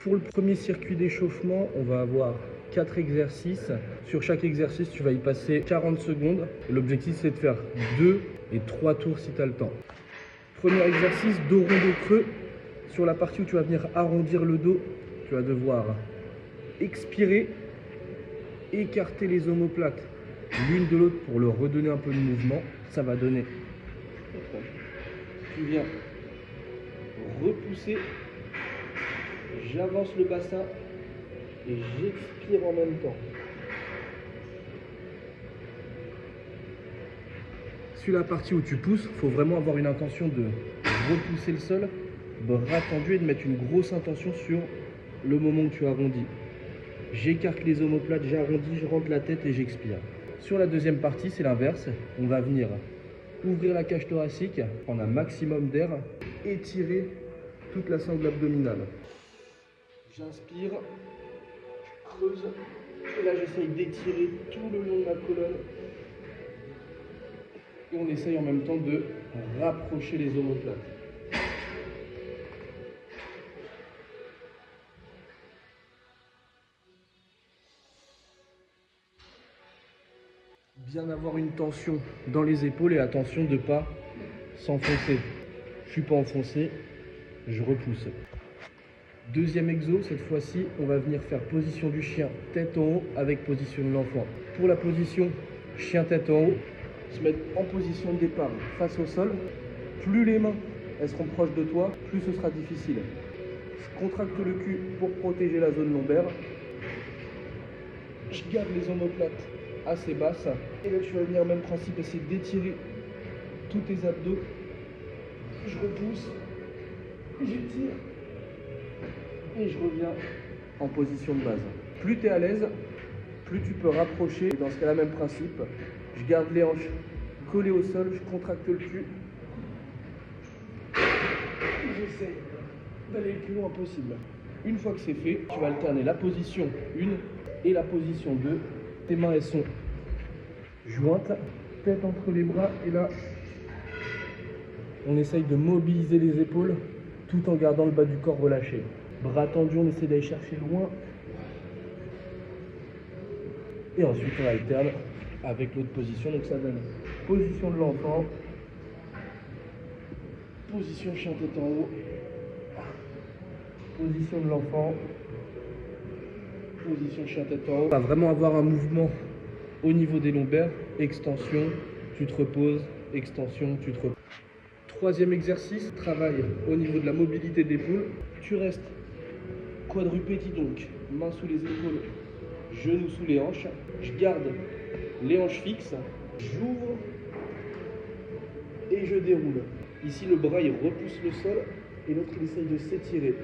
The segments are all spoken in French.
Pour le premier circuit d'échauffement, on va avoir 4 exercices. Sur chaque exercice, tu vas y passer 40 secondes. L'objectif, c'est de faire 2 et 3 tours si tu as le temps. Premier exercice, dos rond, dos creux. Sur la partie où tu vas venir arrondir le dos, tu vas devoir expirer, écarter les omoplates l'une de l'autre pour leur redonner un peu de mouvement. Ça va donner. Tu viens repousser, j'avance le bassin et j'expire en même temps. Sur la partie où tu pousses, il faut vraiment avoir une intention de repousser le sol, bras tendus, et de mettre une grosse intention sur le moment où tu arrondis. J'écarte les omoplates, j'arrondis, je rentre la tête et j'expire. Sur la deuxième partie, c'est l'inverse. On va venir ouvrir la cage thoracique, prendre un maximum d'air, étirer toute la sangle abdominale. J'inspire, je creuse, et là j'essaye d'étirer tout le long de ma colonne. Et on essaye en même temps de rapprocher les omoplates. Bien avoir une tension dans les épaules et attention de ne pas s'enfoncer. Je ne suis pas enfoncé, je repousse. Deuxième exo, cette fois-ci, on va venir faire position du chien tête en haut avec position de l'enfant. Pour la position chien tête en haut, se mettre en position de départ face au sol. Plus les mains elles seront proches de toi, plus ce sera difficile. Je contracte le cul pour protéger la zone lombaire. Je garde les omoplates assez basses. Et là tu vas venir, même principe, essayer d'étirer tous tes abdos. Je repousse, j'étire et je reviens en position de base. Plus tu es à l'aise, plus tu peux rapprocher. Dans ce cas-là, même principe. Je garde les hanches collées au sol, je contracte le cul. J'essaie d'aller le plus loin possible. Une fois que c'est fait, tu vas alterner la position 1 et la position 2. Tes mains elles sont jointes, tête entre les bras, et là on essaye de mobiliser les épaules tout en gardant le bas du corps relâché. Bras tendus, on essaie d'aller chercher loin. Et ensuite on alterne avec l'autre position, donc ça donne position de l'enfant, position chien tête en haut, position de l'enfant, position chien tête en haut. On va vraiment avoir un mouvement au niveau des lombaires, extension, tu te reposes, extension, tu te reposes. Troisième exercice, travail au niveau de la mobilité d'épaule. Tu restes quadrupédie, donc main sous les épaules, genoux sous les hanches. Je garde les hanches fixes, j'ouvre et je déroule. Ici le bras il repousse le sol et l'autre il essaye de s'étirer.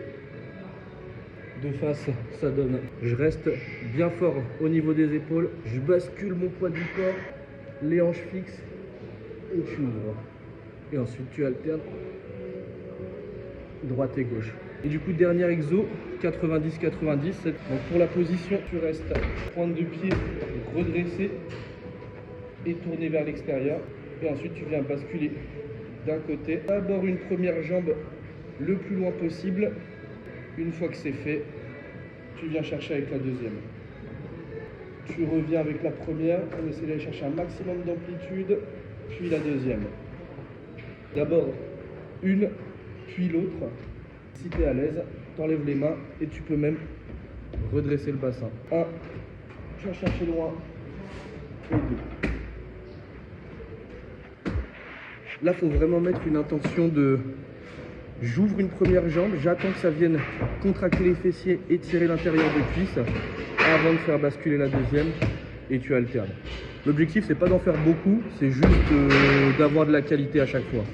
De face ça donne. Je reste bien fort au niveau des épaules, je bascule mon poids du corps, les hanches fixes et tu ouvres. Et ensuite tu alternes droite et gauche. Et du coup dernier exo, 90-90. Donc pour la position, tu restes pointe de pied redressée et tourné vers l'extérieur. Et ensuite tu viens basculer d'un côté. D'abord une première jambe le plus loin possible. Une fois que c'est fait, tu viens chercher avec la deuxième. Tu reviens avec la première, on essaie d'aller chercher un maximum d'amplitude, puis la deuxième. D'abord une, puis l'autre. Si tu es à l'aise, t'enlèves les mains et tu peux même redresser le bassin. 1, tu vas chercher loin, et 2. Là, il faut vraiment mettre une intention de... J'ouvre une première jambe, j'attends que ça vienne contracter les fessiers, étirer l'intérieur des cuisses avant de faire basculer la deuxième et tu alternes. L'objectif, c'est pas d'en faire beaucoup, c'est juste d'avoir de la qualité à chaque fois.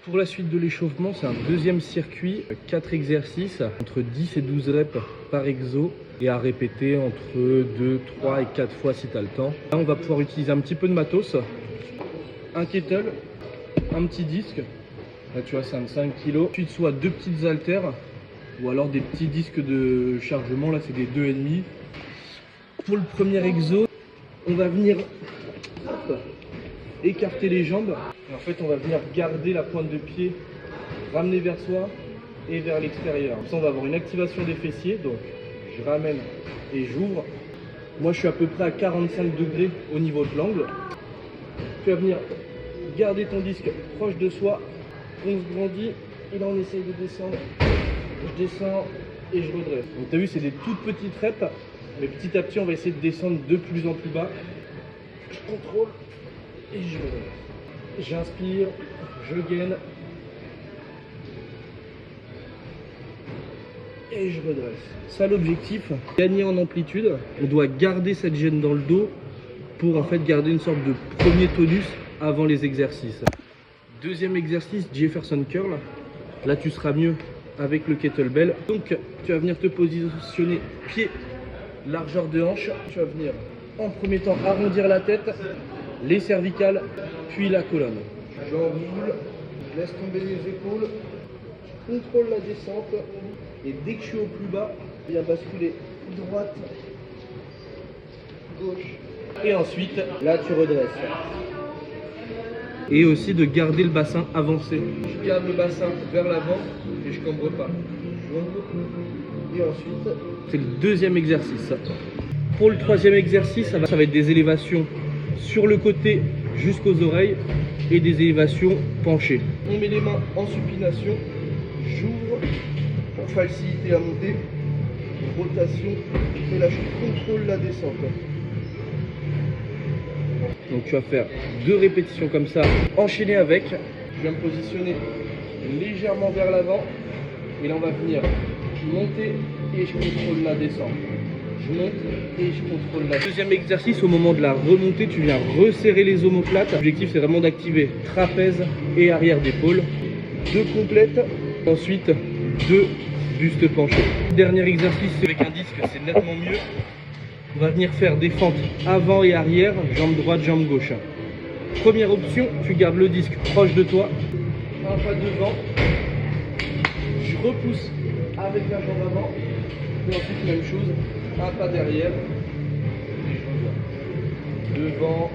Pour la suite de l'échauffement, c'est un deuxième circuit, 4 exercices, entre 10 et 12 reps par exo et à répéter entre 2, 3 et 4 fois si tu as le temps. Là, on va pouvoir utiliser un petit peu de matos, un kettle, un petit disque. Là tu vois c'est un 5 kg. Ensuite soit 2 petites haltères ou alors des petits disques de chargement, là c'est des 2,5. Pour le premier exo, on va venir écarter les jambes. Et en fait on va venir garder la pointe de pied, ramener vers soi et vers l'extérieur. On va avoir une activation des fessiers, donc je ramène et j'ouvre. Moi je suis à peu près à 45 degrés au niveau de l'angle. Tu vas venir garder ton disque proche de soi, on se grandit et là on essaye de descendre. Je descends et je redresse. Donc tu as vu, c'est des toutes petites reps, mais petit à petit on va essayer de descendre de plus en plus bas. Je contrôle et je redresse. J'inspire, je gaine et je redresse. Ça l'objectif, gagner en amplitude. On doit garder cette gaine dans le dos pour en fait garder une sorte de premier tonus avant les exercices. Deuxième exercice, Jefferson Curl. Là tu seras mieux avec le kettlebell. Donc tu vas venir te positionner pied, largeur de hanche. Tu vas venir en premier temps arrondir la tête, les cervicales, puis la colonne. J'enroule, je laisse tomber les épaules, je contrôle la descente et dès que je suis au plus bas, je viens basculer droite, gauche et ensuite là tu redresses. Et aussi de garder le bassin avancé. Je garde le bassin vers l'avant et je cambre pas. Et ensuite, c'est le deuxième exercice. Pour le troisième exercice, ça va être des élévations sur le côté jusqu'aux oreilles et des élévations penchées. On met les mains en supination, j'ouvre pour faciliter la montée, rotation et là je contrôle la descente. Donc tu vas faire 2 répétitions comme ça, enchaîner avec. Je viens me positionner légèrement vers l'avant et là on va venir monter et je contrôle la descente. Je monte et je contrôle la descente. Deuxième exercice, au moment de la remontée, tu viens resserrer les omoplates. L'objectif c'est vraiment d'activer trapèze et arrière d'épaule. 2 complètes, ensuite 2 bustes penchés. Dernier exercice, c'est avec un disque, c'est nettement mieux. On va venir faire des fentes avant et arrière, jambe droite, jambe gauche. Première option, tu gardes le disque proche de toi, un pas devant, je repousse avec la jambe avant, et ensuite même chose, un pas derrière, et je reviens. Devant,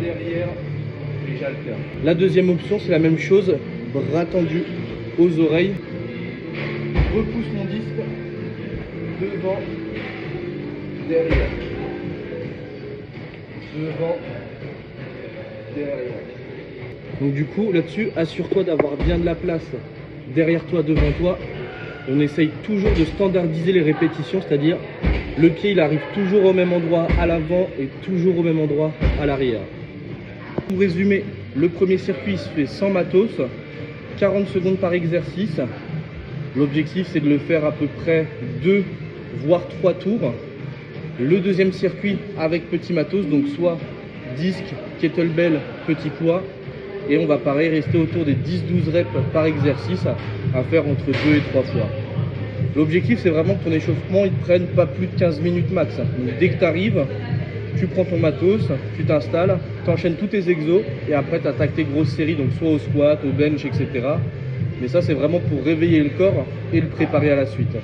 derrière, et j'alterne. La deuxième option, c'est la même chose, bras tendus aux oreilles, repousse mon disque, devant, derrière, devant, derrière. Donc du coup là-dessus, assure-toi d'avoir bien de la place derrière toi, devant toi. On essaye toujours de standardiser les répétitions, c'est-à-dire le pied il arrive toujours au même endroit à l'avant et toujours au même endroit à l'arrière. Pour résumer, le premier circuit se fait sans matos, 40 secondes par exercice. L'objectif c'est de le faire à peu près 2 voire 3 tours. Le deuxième circuit avec petit matos, donc soit disque, kettlebell, petit poids. Et on va pareil rester autour des 10-12 reps par exercice à faire entre 2 et 3 fois. L'objectif c'est vraiment que ton échauffement il ne prenne pas plus de 15 minutes max. Donc dès que tu arrives, tu prends ton matos, tu t'installes, tu enchaînes tous tes exos et après tu attaques tes grosses séries, donc soit au squat, au bench, etc. Mais ça c'est vraiment pour réveiller le corps et le préparer à la suite.